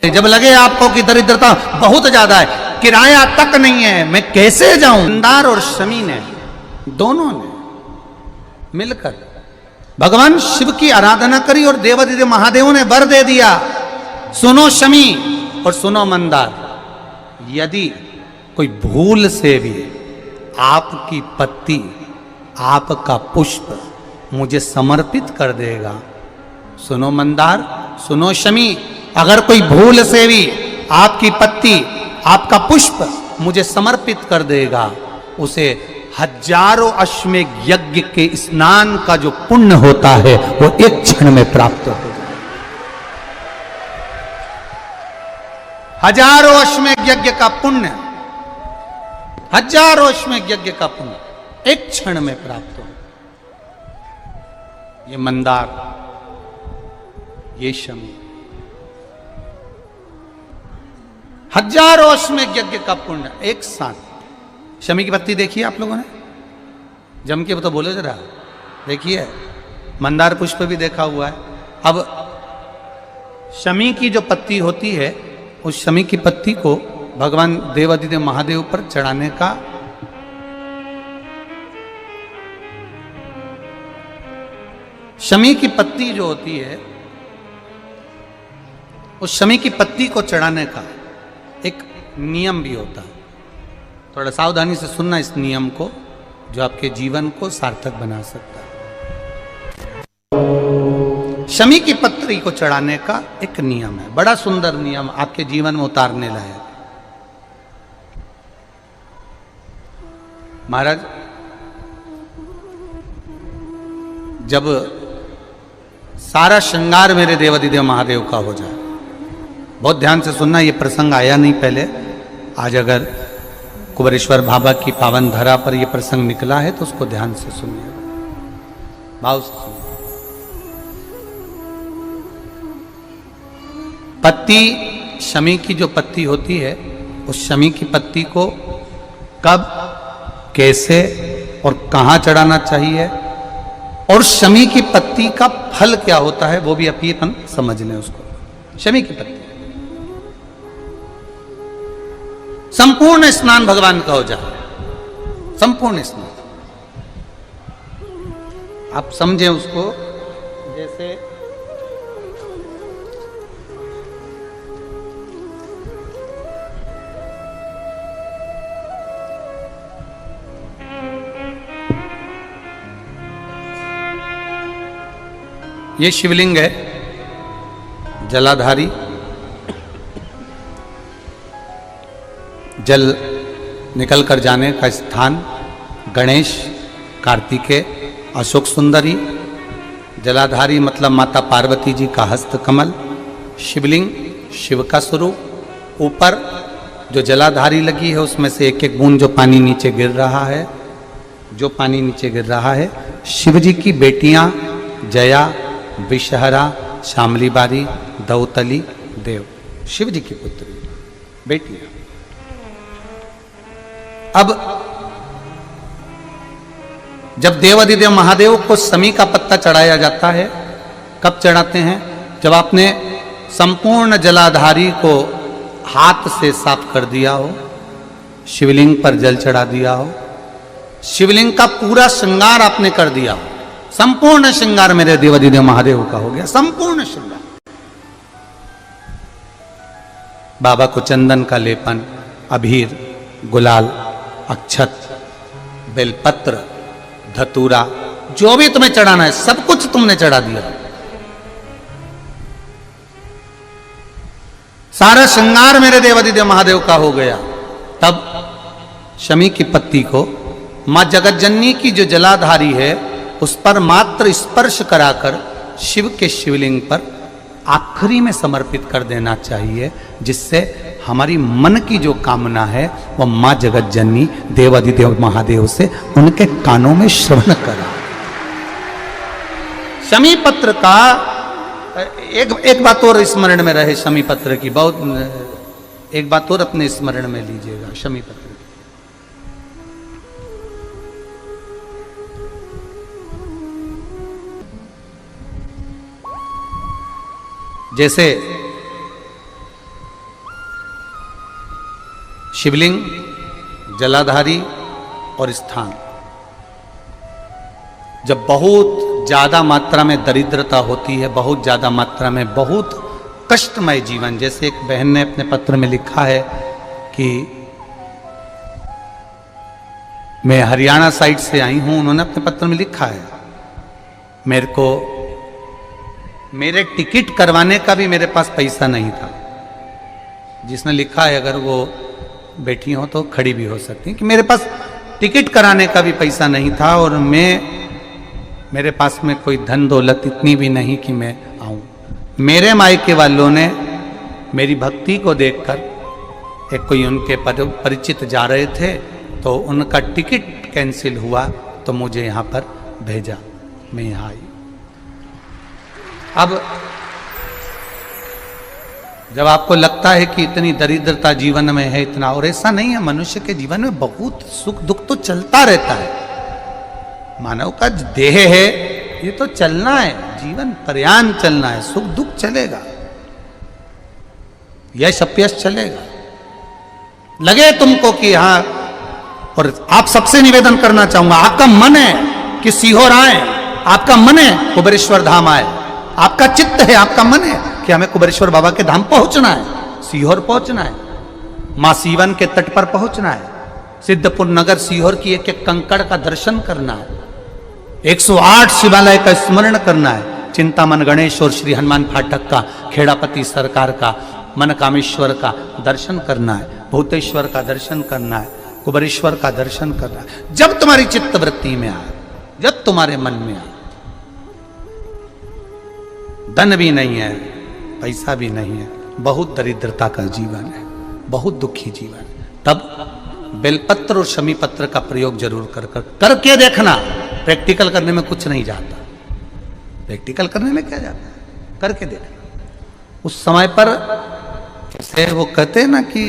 जब लगे आपको कि दरिद्रता बहुत ज्यादा है, किराया तक नहीं है, मैं कैसे जाऊं। मंदार और शमी ने, दोनों ने मिलकर भगवान शिव की आराधना करी और देवादिदेव महादेव ने वर दे दिया, सुनो शमी और सुनो मंदार, यदि कोई भूल से भी आपकी पत्ती, आपका पुष्प मुझे समर्पित कर देगा, सुनो मंदार, सुनो शमी, अगर कोई भूल से भी आपकी पत्ती, आपका पुष्प मुझे समर्पित कर देगा, उसे हजारों अश्वमेघ यज्ञ के स्नान का जो पुण्य होता है वो एक क्षण में प्राप्त हो जाए। हजारों अश्वमेघ यज्ञ का पुण्य, हजारों अश्वमेघ यज्ञ का पुण्य एक क्षण में प्राप्त हो। ये मंदार, ये शमी, हजारों अश्वमेघ यज्ञ का पुण्य एक साथ। शमी की पत्ती देखिए आप लोगों ने, जम के तो बोलो जरा, देखिए। मंदार पुष्प भी देखा हुआ है। अब शमी की जो पत्ती होती है, उस शमी की पत्ती को भगवान देवादिदेव महादेव पर चढ़ाने का शमी की पत्ती जो होती है, उस शमी की पत्ती को चढ़ाने का एक नियम भी होता है। थोड़ा सावधानी से सुनना इस नियम को, जो आपके जीवन को सार्थक बना सकता है। शमी की पत्री को चढ़ाने का एक नियम है, बड़ा सुंदर नियम, आपके जीवन में उतारने लायक। महाराज, जब सारा श्रृंगार मेरे देवादिदेव महादेव का हो जाए, बहुत ध्यान से सुनना, ये प्रसंग आया नहीं पहले, आज अगर कुबेरेश्वर बाबा की पावन धरा पर यह प्रसंग निकला है तो उसको ध्यान से सुनिए, भाव से सुनिए। पत्ती, शमी की जो पत्ती होती है, उस शमी की पत्ती को कब, कैसे और कहां चढ़ाना चाहिए, और शमी की पत्ती का फल क्या होता है, वो भी अपन समझ लें उसको। शमी की पत्ती, संपूर्ण स्नान भगवान का हो जाए, संपूर्ण स्नान। आप समझें उसको, जैसे ये शिवलिंग है, जलाधारी, जल निकल कर जाने का स्थान, गणेश, कार्तिकेय, अशोक सुंदरी, जलाधारी मतलब माता पार्वती जी का हस्त कमल, शिवलिंग, शिव का स्वरूप, ऊपर जो जलाधारी लगी है उसमें से एक एक बूंद जो पानी नीचे गिर रहा है, जो पानी नीचे गिर रहा है, शिव जी की बेटियां जया, विषहरा, शामली बारी, दौतली, देव, शिव जी की पुत्री बेटियां। अब जब देवादिदेव महादेव को शमी का पत्ता चढ़ाया जाता है, कब चढ़ाते हैं, जब आपने संपूर्ण जलाधारी को हाथ से साफ कर दिया हो, शिवलिंग पर जल चढ़ा दिया हो, शिवलिंग का पूरा श्रृंगार आपने कर दिया हो, संपूर्ण श्रृंगार मेरे देवादिदेव महादेव का हो गया, संपूर्ण श्रृंगार। बाबा को चंदन का लेपन, अबीर, गुलाल, अक्षत, बेलपत्र, धतूरा, जो भी तुम्हें चढ़ाना है सब कुछ तुमने चढ़ा दिया, सारा श्रृंगार मेरे देवादिदेव महादेव का हो गया। तब शमी की पत्ती को मां जगतजननी की जो जलाधारी है उस पर मात्र स्पर्श कराकर शिव के शिवलिंग पर आखिरी में समर्पित कर देना चाहिए, जिससे हमारी मन की जो कामना है वह मां जगतजननी देवादिदेव महादेव से उनके कानों में श्रवण करा। शमी पत्र का एक बात और स्मरण में रहे, शमी पत्र की बहुत एक बात और अपने स्मरण में लीजिएगा। शमी पत्र जैसे शिवलिंग, जलाधारी और स्थान। जब बहुत ज्यादा मात्रा में दरिद्रता होती है, बहुत ज्यादा मात्रा में बहुत कष्टमय जीवन, जैसे एक बहन ने अपने पत्र में लिखा है कि मैं हरियाणा साइड से आई हूं, उन्होंने अपने पत्र में लिखा है मेरे को मेरे टिकट करवाने का भी मेरे पास पैसा नहीं था। जिसने लिखा है, अगर वो बैठी हो तो खड़ी भी हो सकती है, कि मेरे पास टिकट कराने का भी पैसा नहीं था और मेरे पास में कोई धन दौलत इतनी भी नहीं कि मैं आऊं। मेरे मायके वालों ने मेरी भक्ति को देखकर, एक कोई उनके परिचित जा रहे थे तो उनका टिकट कैंसिल हुआ तो मुझे यहाँ पर भेजा, मैं यहाँ आई। अब जब आपको लगता है कि इतनी दरिद्रता जीवन में है, इतना, और ऐसा नहीं है, मनुष्य के जीवन में बहुत सुख दुख तो चलता रहता है। मानव का देह है, ये तो चलना है, जीवन पर्यान चलना है, सुख दुख चलेगा, यश अपयश चलेगा। लगे तुमको कि हाँ, और आप सबसे निवेदन करना चाहूंगा, आपका मन है कि सीहोर आए, आपका मन है कुबेरेश्वर धाम आए, आपका चित्त है, आपका मन है कि हमें कुबेरेश्वर बाबा के धाम पहुंचना है, सीहोर पहुंचना है, मां सीवन के तट पर पहुंचना है, सिद्धपुर नगर सीहोर की एक एक कंकड़ का दर्शन करना है, 108 शिवालय का स्मरण करना है, चिंतामन गणेश और श्री हनुमान फाटक का, खेड़ापति सरकार का, मनकामेश्वर का दर्शन करना है, भूतेश्वर का दर्शन करना है, कुबेरेश्वर का दर्शन करना है। जब तुम्हारी चित्त वृत्ति में आए, जब तुम्हारे मन में आए, धन भी नहीं है, पैसा भी नहीं है, बहुत दरिद्रता का जीवन है, बहुत दुखी जीवन है, तब बेलपत्र और शमी पत्र का प्रयोग जरूर करके देखना। प्रैक्टिकल करने में कुछ नहीं जाता, प्रैक्टिकल करने में क्या जाता है, करके देखना। उस समय पर जैसे वो कहते हैं ना कि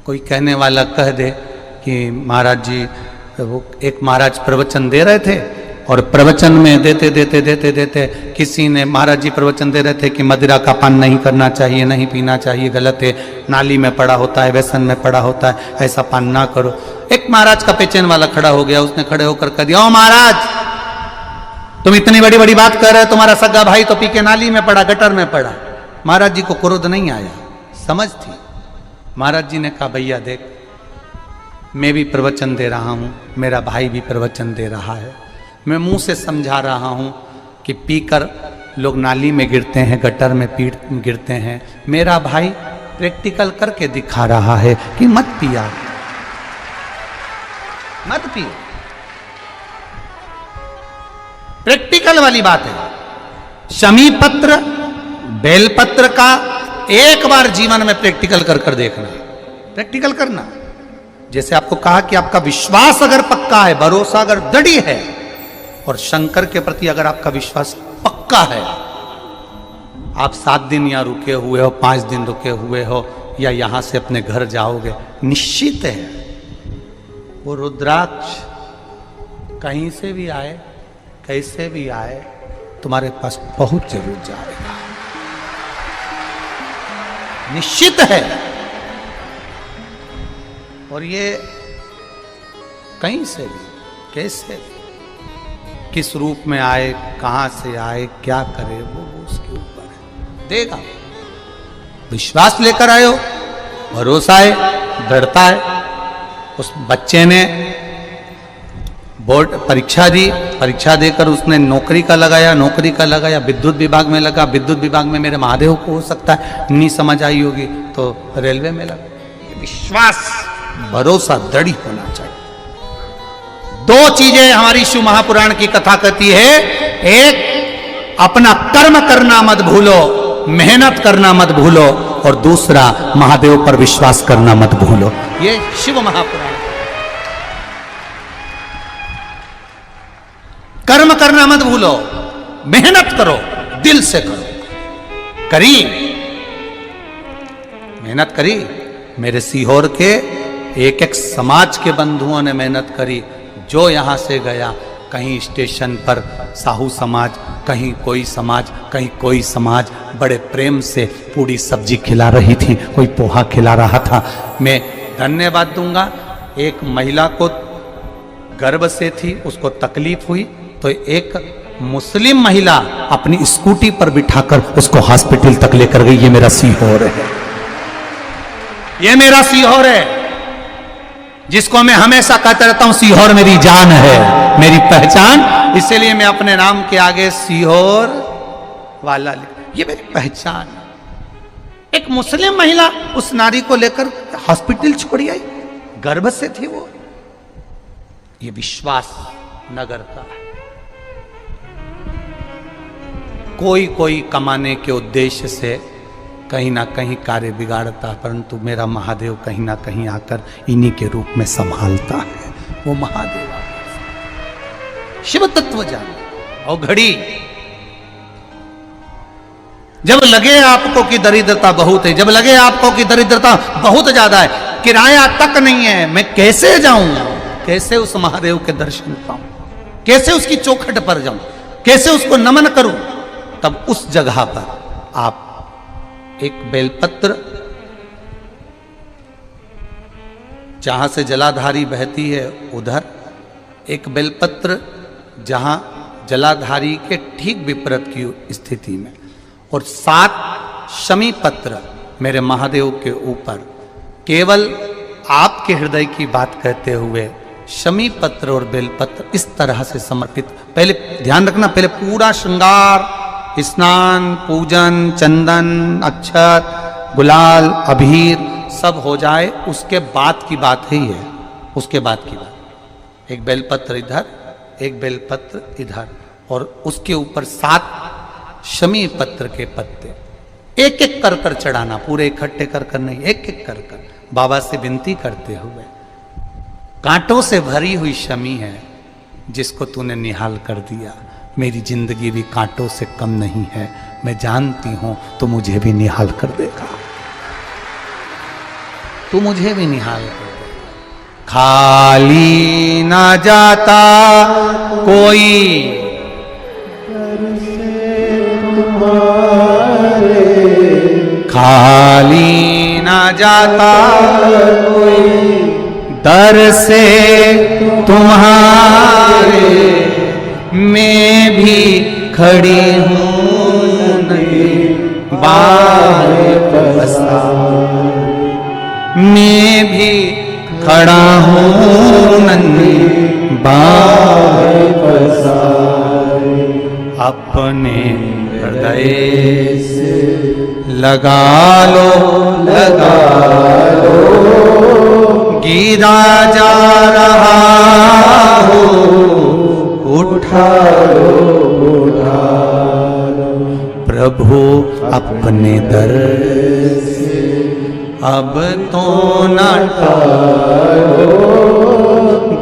कोई कहने वाला कह दे कि महाराज जी, वो एक महाराज प्रवचन दे रहे थे और प्रवचन में देते देते देते देते किसी ने, महाराज जी प्रवचन दे रहे थे कि मदिरा का पान नहीं करना चाहिए, नहीं पीना चाहिए, गलत है, नाली में पड़ा होता है, व्यसन में पड़ा होता है, ऐसा पान ना करो। एक महाराज का पेचेन वाला खड़ा हो गया, उसने खड़े होकर कह दिया, ओ महाराज, तुम इतनी बड़ी बड़ी बात कर रहे हो, तुम्हारा सगा भाई तो पी के नाली में पड़ा, गटर में पड़ा। महाराज जी को क्रोध नहीं आया, समझ थी। महाराज जी ने कहा, भैया देख, मैं भी प्रवचन दे रहा हूं, मेरा भाई भी प्रवचन दे रहा है, मैं मुंह से समझा रहा हूं कि पीकर लोग नाली में गिरते हैं, गटर में गिरते हैं, मेरा भाई प्रैक्टिकल करके दिखा रहा है कि मत पिया, मत पियो। प्रैक्टिकल वाली बात है। शमी पत्र, बेलपत्र का एक बार जीवन में प्रैक्टिकल कर देखना, प्रैक्टिकल करना। जैसे आपको कहा कि आपका विश्वास अगर पक्का है, भरोसा अगर दृढ़ है, और शंकर के प्रति अगर आपका विश्वास पक्का है, आप 7 दिन यहाँ रुके हुए हो, 5 दिन रुके हुए हो, या यहां से अपने घर जाओगे, निश्चित है वो रुद्राक्ष कहीं से भी आए, कैसे भी आए, तुम्हारे पास पहुंच जरूर जाएगा, निश्चित है। और ये कहीं से भी, कैसे भी, किस रूप में आए, कहां से आए, क्या करे, वो उसके ऊपर है, देगा। विश्वास लेकर आए हो, भरोसा है, दृढ़ता है। उस बच्चे ने बोर्ड परीक्षा दी, परीक्षा देकर उसने नौकरी का लगाया, विद्युत विभाग में लगा, विद्युत विभाग में मेरे महादेव को हो सकता है नहीं समझ आई होगी तो रेलवे में लगा। विश्वास, भरोसा दृढ़ होना चाहिए। 2 चीजें हमारी शिव महापुराण की कथा कहती है, एक अपना कर्म करना मत भूलो, मेहनत करना मत भूलो, और दूसरा महादेव पर विश्वास करना मत भूलो। ये शिव महापुराण। कर्म करना मत भूलो, मेहनत करो, दिल से करो। करी मेहनत करी, मेरे सीहोर के एक एक समाज के बंधुओं ने मेहनत करी। जो यहां से गया, कहीं स्टेशन पर साहू समाज, कहीं कोई समाज, कहीं कोई समाज, बड़े प्रेम से पूरी सब्जी खिला रही थी, कोई पोहा खिला रहा था। मैं धन्यवाद दूंगा। एक महिला को गर्भ से थी, उसको तकलीफ हुई तो एक मुस्लिम महिला अपनी स्कूटी पर बिठाकर उसको हॉस्पिटल तक लेकर गई। ये मेरा सीहोर है, ये मेरा सीहोर है, जिसको मैं हमेशा कहता रहता हूं सीहोर मेरी जान है, मेरी पहचान। इसलिए मैं अपने नाम के आगे सीहोर वाला लिख, ये मेरी पहचान। एक मुस्लिम महिला उस नारी को लेकर हॉस्पिटल छोड़ी आई, गर्भ से थी वो। ये विश्वास नगर का है। कोई कमाने के उद्देश्य से कहीं ना कहीं कार्य बिगाड़ता, परंतु मेरा महादेव कहीं ना कहीं आकर इन्हीं के रूप में संभालता है। वो महादेव शिव तत्व जान। और घड़ी जब लगे आपको कि दरिद्रता बहुत है, जब लगे आपको कि दरिद्रता बहुत ज्यादा है, किराया तक नहीं है, मैं कैसे जाऊं, कैसे उस महादेव के दर्शन पाऊं, कैसे उसकी चौखट पर जाऊं, कैसे उसको नमन करूं, तब उस जगह पर आप एक बेलपत्र, जहां से जलाधारी बहती है उधर एक बेलपत्र, जहां जलाधारी के ठीक विपरीत की स्थिति में, और 7 शमी पत्र मेरे महादेव के ऊपर, केवल आपके हृदय की बात कहते हुए शमी पत्र और बेलपत्र इस तरह से समर्पित। पहले ध्यान रखना, पहले पूरा श्रृंगार, स्नान, पूजन, चंदन, अक्षत, गुलाल, अबीर सब हो जाए, उसके बाद की बात ही है, उसके बाद की बात। एक बेलपत्र इधर, एक बेलपत्र इधर, और उसके ऊपर 7 शमी पत्र के पत्ते एक एक कर कर चढ़ाना, पूरे इकट्ठे कर कर नहीं, एक एक कर कर बाबा से विनती करते हुए। कांटों से भरी हुई शमी है जिसको तूने निहाल कर दिया, मेरी जिंदगी भी कांटों से कम नहीं है, मैं जानती हूं तो मुझे भी निहाल कर देगा, तू मुझे भी निहाल कर देगा। खाली ना जाता कोई खाली ना जाता कोई दर से तुम्हारे, मैं भी खड़ी हूँ नहीं बाहर बसा, मैं भी खड़ा हूँ नन्ही बाहर बसा, अपने हृदय से लगा लो, गिरा जा रहा हो, उठा लो, प्रभु अपने दर से अब तो न टालो,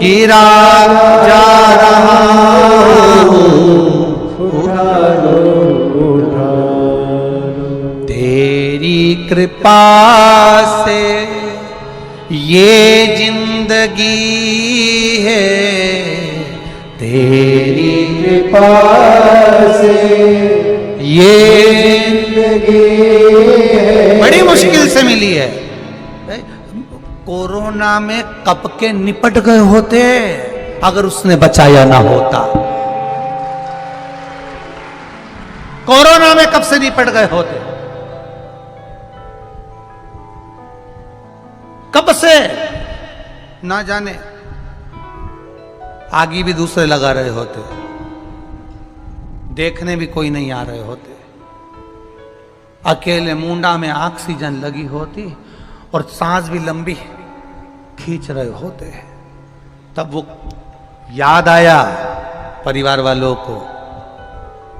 गिरा जा रहा हो, उठा लो, तेरी कृपा से ये जिंदगी है, तेरी कृपा से ये जिंदगी है। बड़ी मुश्किल से मिली है। कोरोना में कब के निपट गए होते अगर उसने बचाया ना होता। कोरोना में कब से निपट गए होते, कब से ना जाने, आगे भी दूसरे लगा रहे होते, देखने भी कोई नहीं आ रहे होते, अकेले मुंडा में ऑक्सीजन लगी होती और सांस भी लंबी खींच रहे होते। तब वो याद आया परिवार वालों को,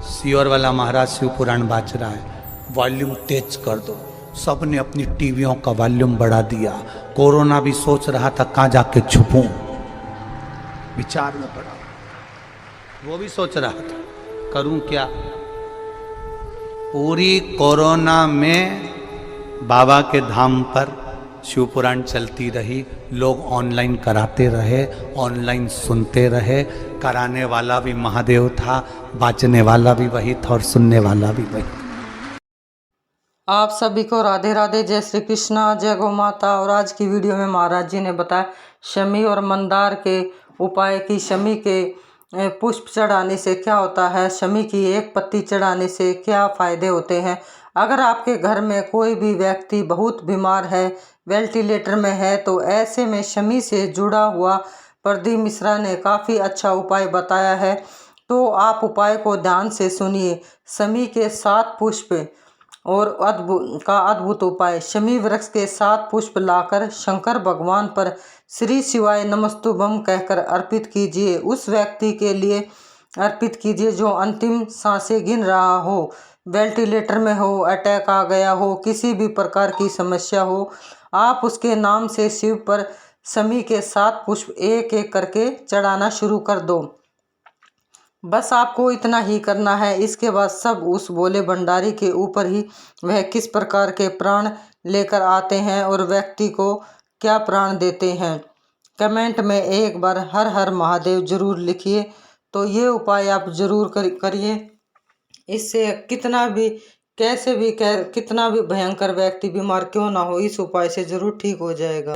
सीहोर वाला महाराज शिव पुराण बाज रहा है, वॉल्यूम तेज कर दो। सबने अपनी टीवियों का वॉल्यूम बढ़ा दिया। कोरोना भी सोच रहा था कहां जाके छुपूं, विचार में पड़ा, वो भी सोच रहा था करूं क्या। पूरी कोरोना में बाबा के धाम पर शिव पुराण चलती रही, लोग ऑनलाइन कराते रहे, ऑनलाइन सुनते रहे, कराने वाला भी महादेव था, बाचने वाला भी वही था और सुनने वाला भी वही। आप सभी को राधे राधे, जय श्री कृष्णा, जय गौ माता। और आज की वीडियो में महाराज जी ने बताया शमी और मंदार के उपाय की शमी के पुष्प चढ़ाने से क्या होता है, शमी की एक पत्ती चढ़ाने से क्या फायदे होते हैं। अगर आपके घर में कोई भी व्यक्ति बहुत बीमार है, वेंटिलेटर में है, तो ऐसे में शमी से जुड़ा हुआ प्रदीप मिश्रा ने काफ़ी अच्छा उपाय बताया है। तो आप उपाय को ध्यान से सुनिए। शमी के 7 पुष्प और अद्भुत उपाय। शमी वृक्ष के 7 पुष्प लाकर शंकर भगवान पर श्री शिवाय नमस्तुभम कहकर अर्पित कीजिए। उस व्यक्ति के लिए अर्पित कीजिए जो अंतिम सांसें गिन रहा हो, वेंटिलेटर में हो, अटैक आ गया हो, किसी भी प्रकार की समस्या हो। आप उसके नाम से शिव पर शमी के 7 पुष्प एक एक करके चढ़ाना शुरू कर दो। बस आपको इतना ही करना है। इसके बाद सब उस भोले भंडारी के ऊपर ही वह किस प्रकार के प्राण लेकर आते हैं और व्यक्ति को क्या प्राण देते हैं। कमेंट में एक बार हर हर महादेव जरूर लिखिए। तो ये उपाय आप जरूर करिए। इससे कितना भी कितना भी भयंकर व्यक्ति बीमार क्यों ना हो, इस उपाय से जरूर ठीक हो जाएगा।